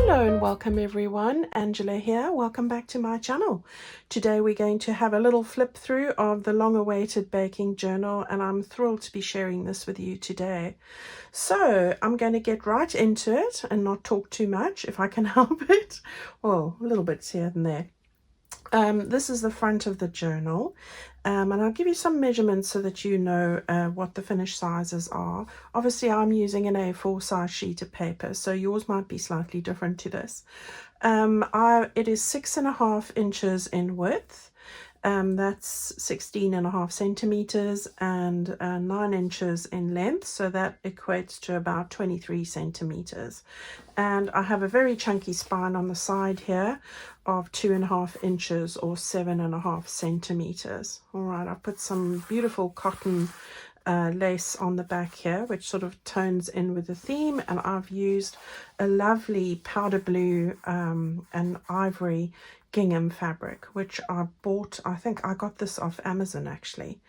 Hello and welcome everyone, Angela here. Welcome back to my channel. Today we're going to have a little flip through of the long-awaited baking journal, and I'm thrilled to be sharing this with you today. So I'm going to get right into it and not talk too much if I can help it. Well, a little bit here and there. This is the front of the journal, and I'll give you some measurements so that you know what the finished sizes are. Obviously I'm using an A4 size sheet of paper, so yours might be slightly different to this. It is 6.5 inches in width. That's 16.5 centimeters, and 9 inches in length, so that equates to about 23 centimeters. And I have a very chunky spine on the side here of 2.5 inches or 7.5 centimeters. All right, I've put some beautiful cotton lace on the back here, which sort of tones in with the theme, and I've used a lovely powder blue and ivory gingham fabric, which I bought. I think I got this off Amazon actually.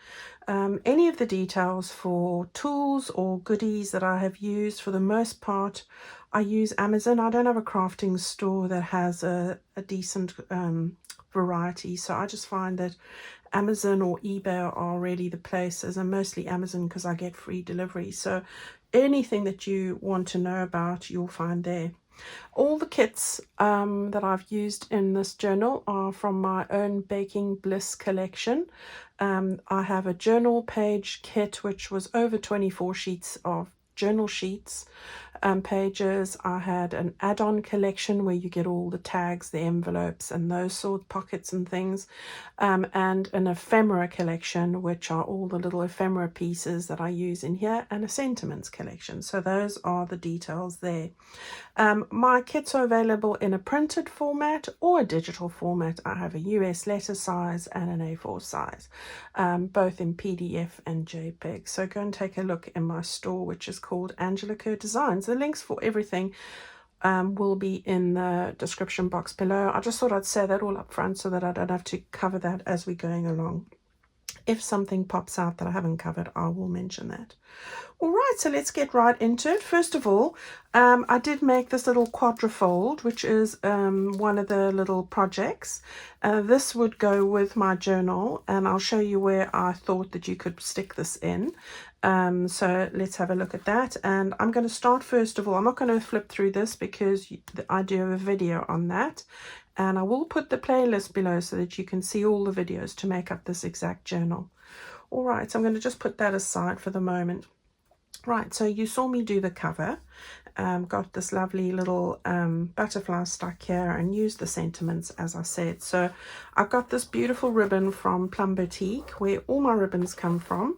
Any of the details for tools or goodies that I have used, for the most part I use Amazon. I don't have a crafting store that has a decent variety, so I just find that Amazon or eBay are really the places, and mostly Amazon because I get free delivery. So anything that you want to know about, you'll find there. All the kits that I've used in this journal are from my own Baking Bliss collection. I have a journal page kit which was over 24 sheets of journal sheets pages. I had an add-on collection where you get all the tags, the envelopes and those sort of pockets and things, and an ephemera collection, which are all the little ephemera pieces that I use in here, and a sentiments collection. So those are the details there. My kits are available in a printed format or a digital format. I have a US letter size and an A4 size, both in PDF and JPG. So go and take a look in my store, which is called Angela Kerr Designs. The links for everything will be in the description box below. I just thought I'd say that all up front so that I don't have to cover that as we're going along. If something pops out that I haven't covered, I will mention that. All right, so let's get right into it. First of all, I did make this little quadrifold, which is one of the little projects. This would go with my journal, and I'll show you where I thought that you could stick this in. So let's have a look at that. And I'm going to start first of all. I'm not going to flip through this because I do have a video on that. And I will put the playlist below so that you can see all the videos to make up this exact journal. All right, so I'm going to just put that aside for the moment. Right, so you saw me do the cover. Got this lovely little butterfly stuck here and used the sentiments as I said. So I've got this beautiful ribbon from Plum Boutique, where all my ribbons come from,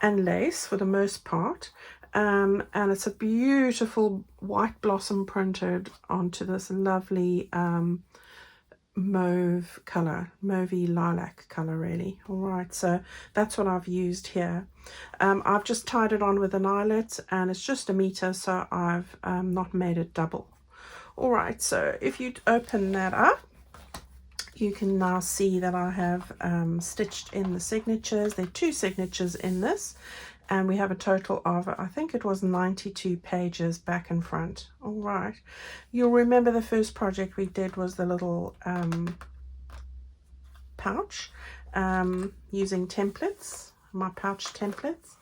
and lace for the most part. And it's a beautiful white blossom printed onto this lovely mauve color, mauvey lilac color really. All right, so that's what I've used here. I've just tied it on with an eyelet, and it's just 1 meter, so I've not made it double. All right, so if you open that up, you can now see that I have stitched in the signatures. There are 2 signatures in this, and we have a total of, I think it was 92 pages back and front. All right, you'll remember the first project we did was the little pouch using templates, my pouch templates.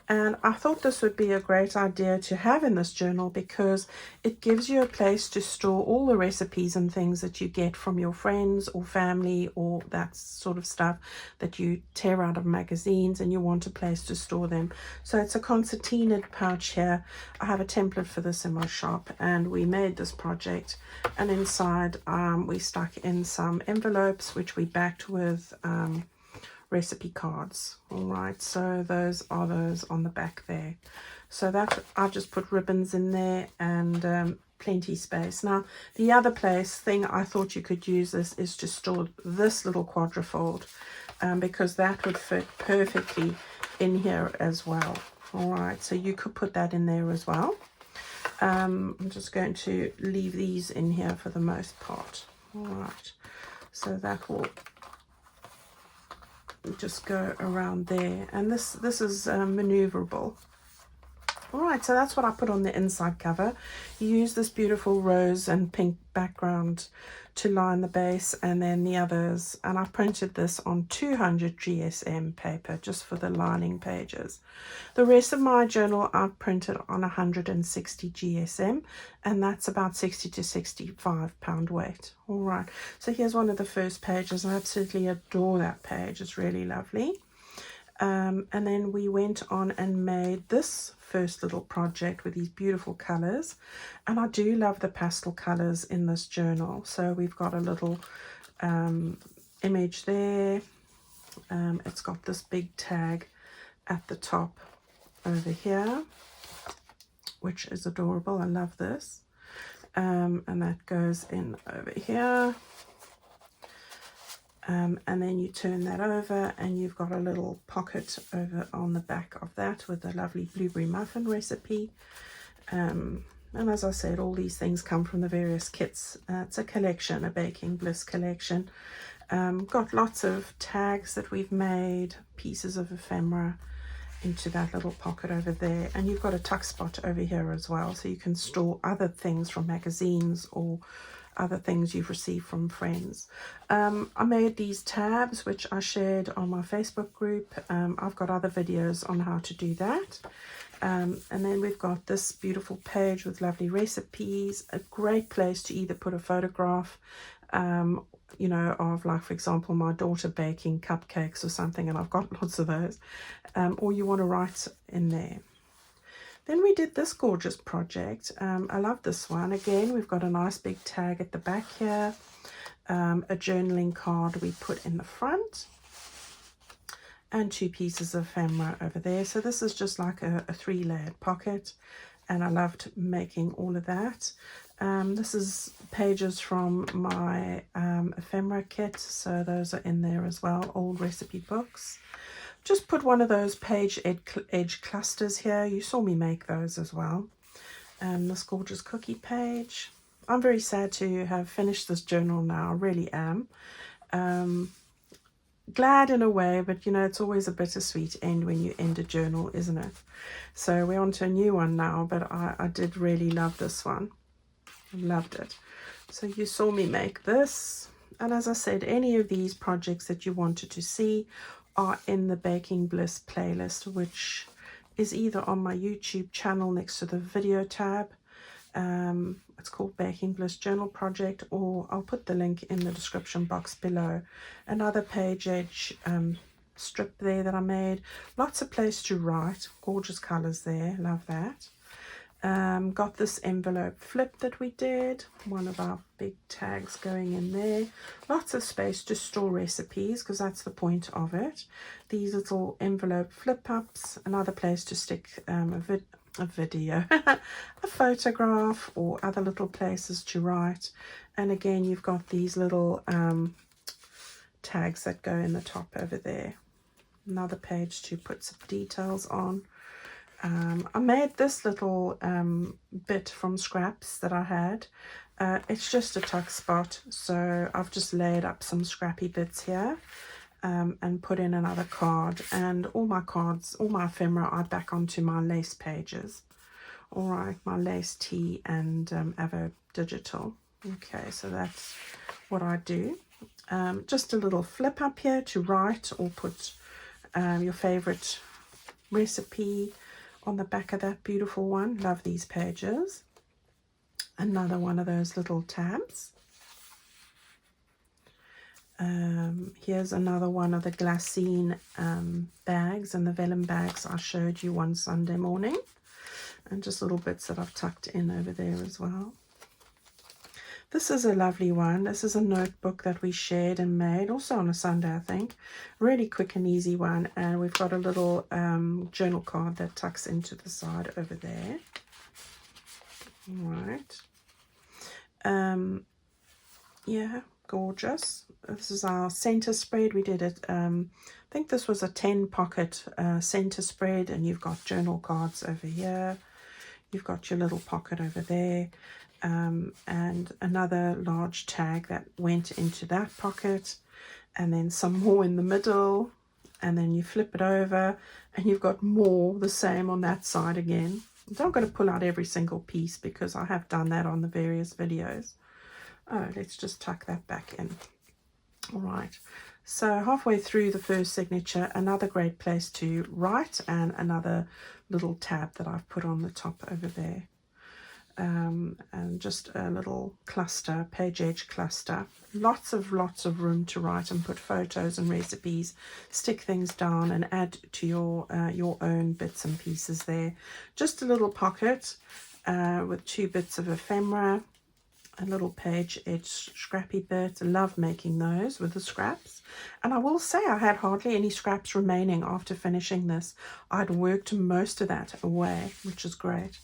And I thought this would be a great idea to have in this journal because it gives you a place to store all the recipes and things that you get from your friends or family, or that sort of stuff that you tear out of magazines and you want a place to store them. So it's a concertinaed pouch here. I have a template for this in my shop, and we made this project. And inside we stuck in some envelopes, which we backed with recipe cards. All right, so those are those on the back there. So that I've just put ribbons in there and plenty space. Now the other thing I thought you could use this is to store this little quadrifold, because that would fit perfectly in here as well. All right, so you could put that in there as well. I'm just going to leave these in here for the most part. All right, so that will just go around there, and this is maneuverable. Alright, so that's what I put on the inside cover. You use this beautiful rose and pink background to line the base, and then the others, and I printed this on 200 GSM paper just for the lining pages. The rest of my journal I've printed on 160 GSM, and that's about 60 to 65 pound weight. Alright, so here's one of the first pages. I absolutely adore that page, it's really lovely. And then we went on and made this first little project with these beautiful colors, and I do love the pastel colors in this journal. So we've got a little image there. It's got this big tag at the top over here, which is adorable. I love this. And that goes in over here. And then you turn that over and you've got a little pocket over on the back of that with a lovely blueberry muffin recipe. And as I said, all these things come from the various kits. It's a collection, a Baking Bliss collection. Got lots of tags that we've made, pieces of ephemera into that little pocket over there. And you've got a tuck spot over here as well, so you can store other things from magazines or other things you've received from friends. I made these tabs which I shared on my Facebook group. I've got other videos on how to do that. And then we've got this beautiful page with lovely recipes, a great place to either put a photograph you know, of, like, for example, my daughter baking cupcakes or something, and I've got lots of those, or you want to write in there. Then we did this gorgeous project. I love this one. Again, we've got a nice big tag at the back here, a journaling card we put in the front, and two pieces of ephemera over there. So this is just like a 3-layered pocket, and I loved making all of that. This is pages from my ephemera kit, so those are in there as well, old recipe books. Just put one of those page edge clusters here. You saw me make those as well. And this gorgeous cookie page. I'm very sad to have finished this journal now, I really am. Glad in a way, but you know, it's always a bittersweet end when you end a journal, isn't it? So we're on to a new one now, but I did really love this one. I loved it. So you saw me make this. And as I said, any of these projects that you wanted to see are in the Baking Bliss playlist, which is either on my YouTube channel next to the video tab. It's called Baking Bliss Journal Project, or I'll put the link in the description box below. Another page edge strip there that I made. Lots of place to write. Gorgeous colors there. Love that. Got this envelope flip that we did, one of our big tags going in there. Lots of space to store recipes, because that's the point of it. These little envelope flip ups, another place to stick a video, a photograph, or other little places to write. And again, you've got these little tags that go in the top over there. Another page to put some details on. I made this little bit from scraps that I had. It's just a tuck spot, so I've just laid up some scrappy bits here and put in another card, and all my cards, all my ephemera are back onto my lace pages. All right, my lace tea and Avo digital. Okay, so that's what I do. Just a little flip up here to write or put your favorite recipe on the back of that beautiful one. Love these pages. Another one of those little tabs. Here's another one of the glassine bags and the vellum bags I showed you one Sunday morning, and just little bits that I've tucked in over there as well. This is a lovely one. This is a notebook that we shared and made, also on a Sunday, I think. Really quick and easy one. And we've got a little journal card that tucks into the side over there. All right. Yeah, gorgeous. This is our center spread. We did it, I think this was a 10 pocket center spread, and you've got journal cards over here. You've got your little pocket over there. And another large tag that went into that pocket, and then some more in the middle, and then you flip it over and you've got more the same on that side again. I'm not going to pull out every single piece because I have done that on the various videos. Oh, let's just tuck that back in. All right, so halfway through the first signature, another great place to write, and another little tab that I've put on the top over there. And just a little cluster, page edge cluster. Lots of room to write and put photos and recipes, stick things down and add to your own bits and pieces there. Just a little pocket with 2 bits of ephemera, a little page edge scrappy bit. I love making those with the scraps. And I will say I had hardly any scraps remaining after finishing this. I'd worked most of that away, which is great.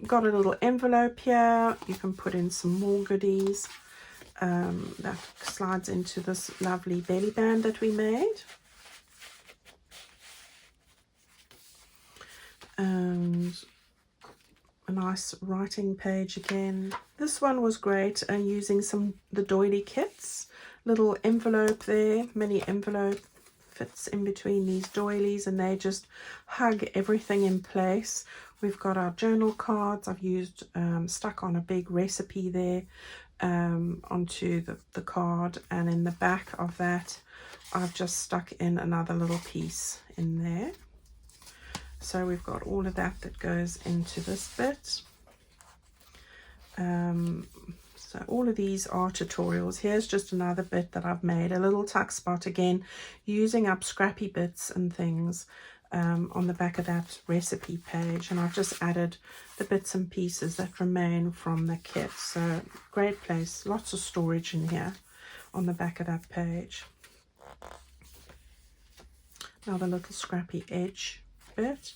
Got a little envelope here. You can put in some more goodies. That slides into this lovely belly band that we made. And a nice writing page again. This one was great, and using the doily kits. Little envelope there, mini envelope fits in between these doilies, and they just hug everything in place. We've got our journal cards. I've used stuck on a big recipe there onto the card, and in the back of that I've just stuck in another little piece in there. So we've got all of that goes into this bit. So all of these are tutorials. Here's just another bit that I've made, a little tuck spot again, using up scrappy bits and things on the back of that recipe page, and I've just added the bits and pieces that remain from the kit. So great place, lots of storage in here on the back of that page. Another little scrappy edge bit,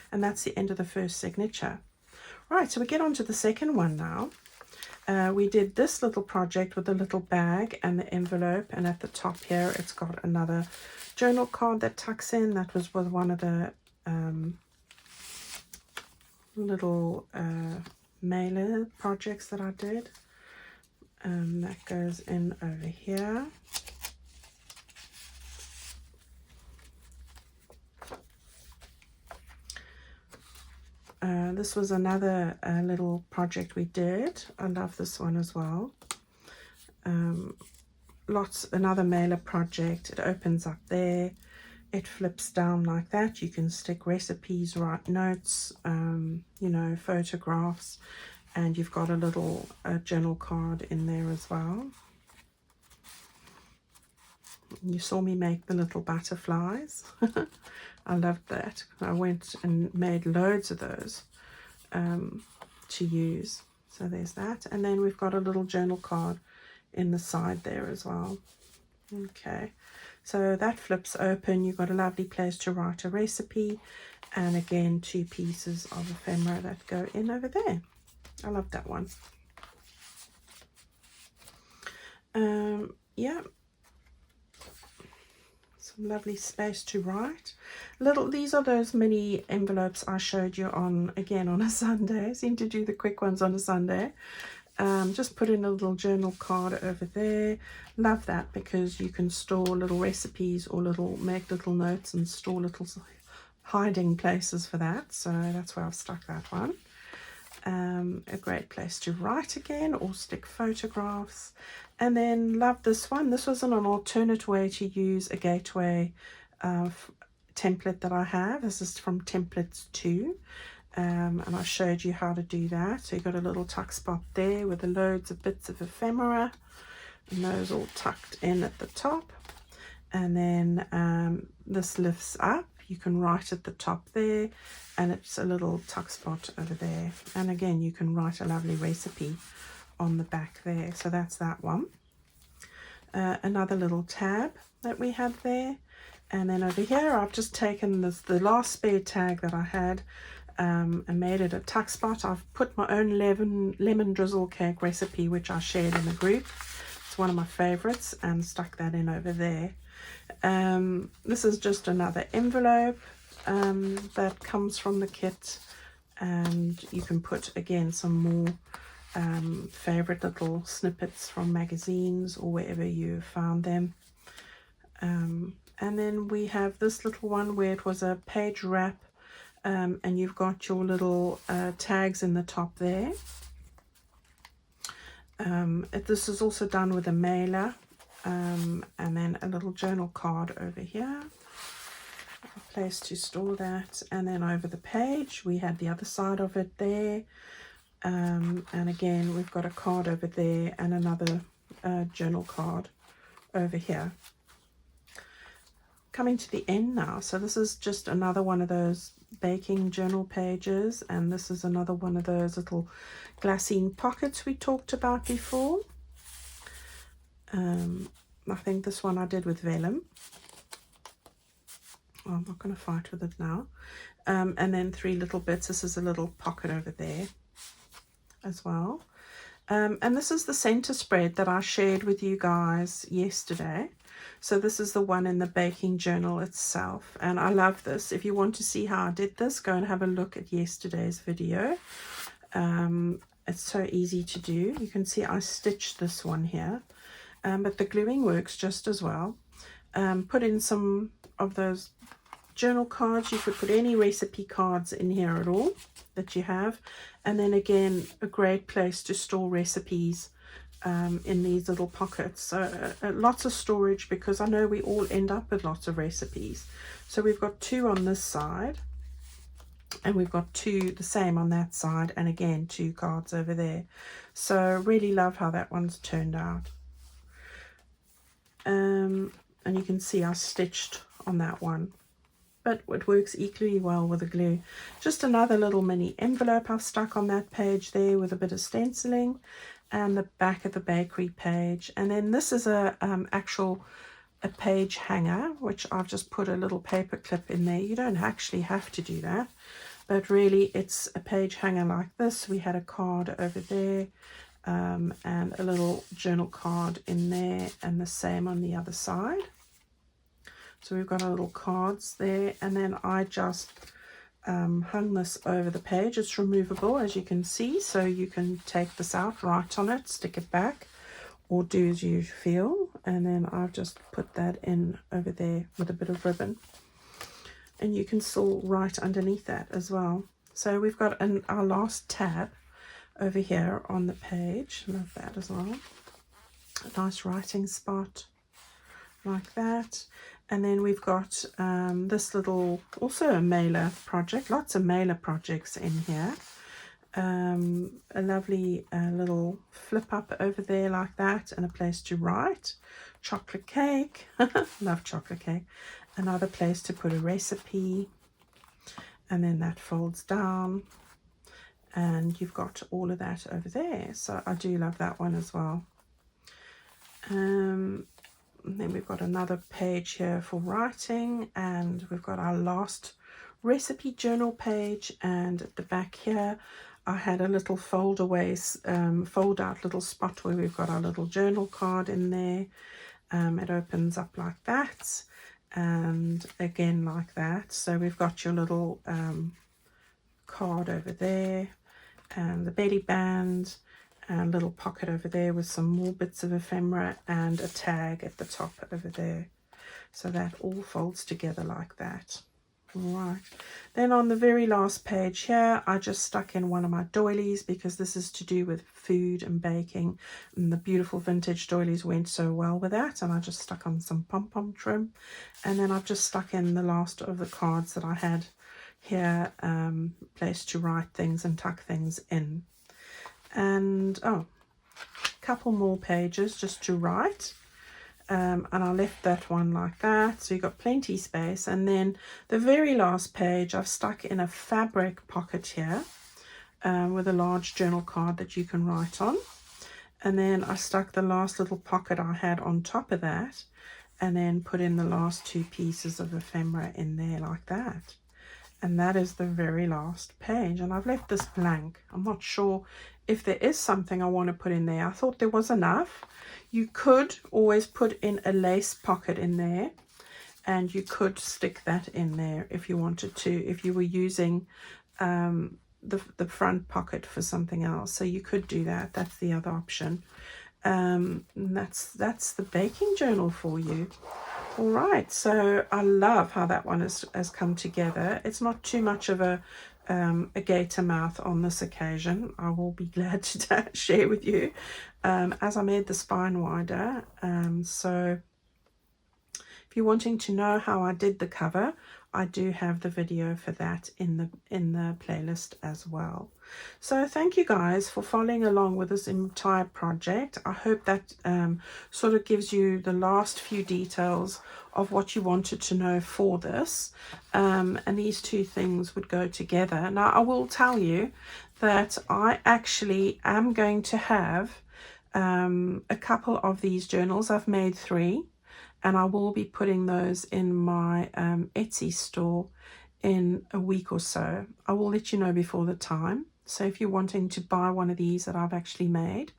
and that's the end of the first signature. Right, so we get on to the second one now. We did this little project with the little bag and the envelope, and at the top here it's got another journal card that tucks in. That was one of the little mailer projects that I did. That goes in over here. This was another little project we did. I love this one as well. Another mailer project. It opens up there. It flips down like that. You can stick recipes, write notes, you know, photographs, and you've got a little journal card in there as well. You saw me make the little butterflies. I loved that. I went and made loads of those to use. So there's that. And then we've got a little journal card in the side there as well. Okay, so that flips open. You've got a lovely place to write a recipe, and again 2 pieces of ephemera that go in over there. I love that one. Yeah, some lovely space to write. These are those mini envelopes I showed you on a Sunday. I seem to do the quick ones on a Sunday. Just put in a little journal card over there. Love that because you can store little recipes or make little notes and store little hiding places for that. So that's where I've stuck that one. A great place to write again, or stick photographs. And then love this one. This was an alternate way to use a gateway template that I have. This is from Templates 2. And I showed you how to do that. So you've got a little tuck spot there with loads of bits of ephemera, and those all tucked in at the top. And then this lifts up. You can write at the top there, and it's a little tuck spot over there. And again, you can write a lovely recipe on the back there. So that's that one. Another little tab that we have there. And then over here, I've just taken the last spare tag that I had and made it a tuck spot. I've put my own lemon drizzle cake recipe, which I shared in the group. It's one of my favorites, and stuck that in over there. This is just another envelope that comes from the kit, and you can put again some more favorite little snippets from magazines or wherever you found them. And then we have this little one where it was a page wrap and you've got your little tags in the top there. This is also done with a mailer, and then a little journal card over here, a place to store that, and then over the page we had the other side of it there, and again we've got a card over there and another journal card over here. Coming to the end now, so this is just another one of those baking journal pages, and this is another one of those little glassine pockets we talked about before. I think this one I did with vellum. Oh, I'm not going to fight with it now. And then 3 little bits. This is a little pocket over there as well. And this is the center spread that I shared with you guys yesterday. So this is the one in the baking journal itself, and I love this. If you want to see how I did this, go and have a look at yesterday's video. It's so easy to do. You can see I stitched this one here, but the gluing works just as well. Put in some of those journal cards. You could put any recipe cards in here at all that you have, and then again a great place to store recipes in these little pockets. So lots of storage, because I know we all end up with lots of recipes. So we've got 2 on this side, and we've got 2 the same on that side, and again 2 cards over there. So really love how that one's turned out. And you can see I stitched on that one, but it works equally well with the glue. Just another little mini envelope I've stuck on that page there with a bit of stenciling, and the back of the bakery page. And then this is a page hanger, which I've just put a little paper clip in there. You don't actually have to do that, but really it's a page hanger like this. We had a card over there, and a little journal card in there, and the same on the other side. So we've got our little cards there, and then I just hung this over the page. It's removable, as you can see, so you can take this out, write on it, stick it back, or do as you feel. And then I've just put that in over there with a bit of ribbon, and you can still write underneath that as well. So we've got our last tab over here on the page. Love that as well. A nice writing spot like that. And then we've got this little, also a mailer project, lots of mailer projects in here. A lovely little flip up over there like that, and a place to write. Chocolate cake, love chocolate cake. Another place to put a recipe, and then that folds down, and you've got all of that over there. So I do love that one as well. And then we've got another page here for writing, and we've got our last recipe journal page. And at the back here I had a little fold out little spot where we've got our little journal card in there. It opens up like that, and again like that. So we've got your little card over there, and the belly band, and a little pocket over there with some more bits of ephemera, and a tag at the top over there. So that all folds together like that. Right, then on the very last page here, I just stuck in one of my doilies, because this is to do with food and baking, and the beautiful vintage doilies went so well with that. And I just stuck on some pom-pom trim, and then I've just stuck in the last of the cards that I had here, place to write things and tuck things in. And a couple more pages just to write, and I left that one like that, so you got plenty space. And then the very last page I've stuck in a fabric pocket here, with a large journal card that you can write on. And then I stuck the last little pocket I had on top of that, and then put in the last 2 pieces of ephemera in there like that. And that is the very last page, and I've left this blank. I'm not sure if there is something I want to put in there. I thought there was enough. You could always put in a lace pocket in there, and you could stick that in there if you wanted to, if you were using the front pocket for something else. So you could do that. That's the other option. That's the baking journal for you. All right, so I love how that one has come together. It's not too much of a gator mouth on this occasion. I will be glad to share with you as I made the spine wider. So if you're wanting to know how I did the cover, I do have the video for that in the playlist as well. So thank you guys for following along with this entire project. I hope that sort of gives you the last few details of what you wanted to know for this. And these two things would go together. Now I will tell you that I actually am going to have a couple of these journals. I've made 3. And I will be putting those in my Etsy store in a week or so. I will let you know before the time. So if you're wanting to buy one of these that I've actually made,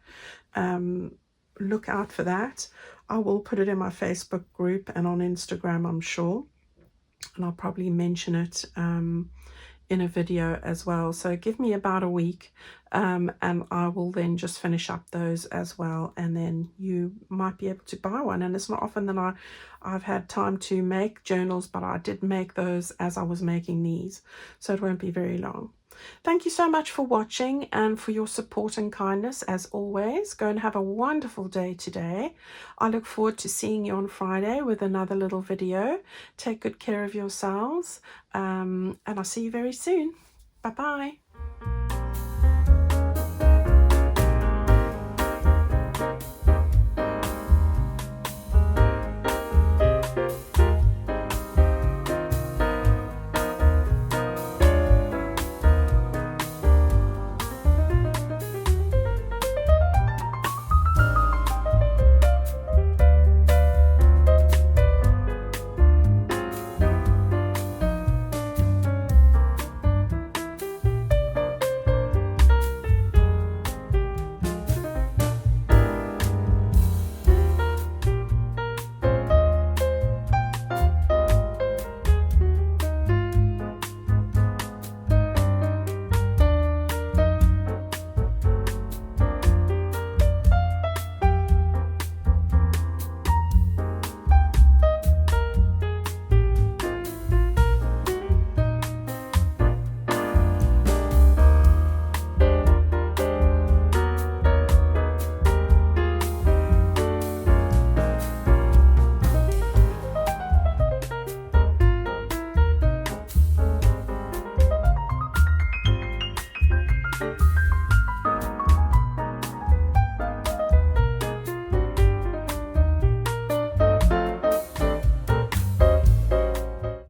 look out for that. I will put it in my Facebook group and on Instagram, I'm sure. And I'll probably mention it in a video as well. So give me about a week and I will then just finish up those as well, and then you might be able to buy one. And it's not often that I've had time to make journals, but I did make those as I was making these, so it won't be very long. Thank you so much for watching and for your support and kindness as always. Go and have a wonderful day today. I look forward to seeing you on Friday with another little video. Take good care of yourselves and I'll see you very soon. Bye bye.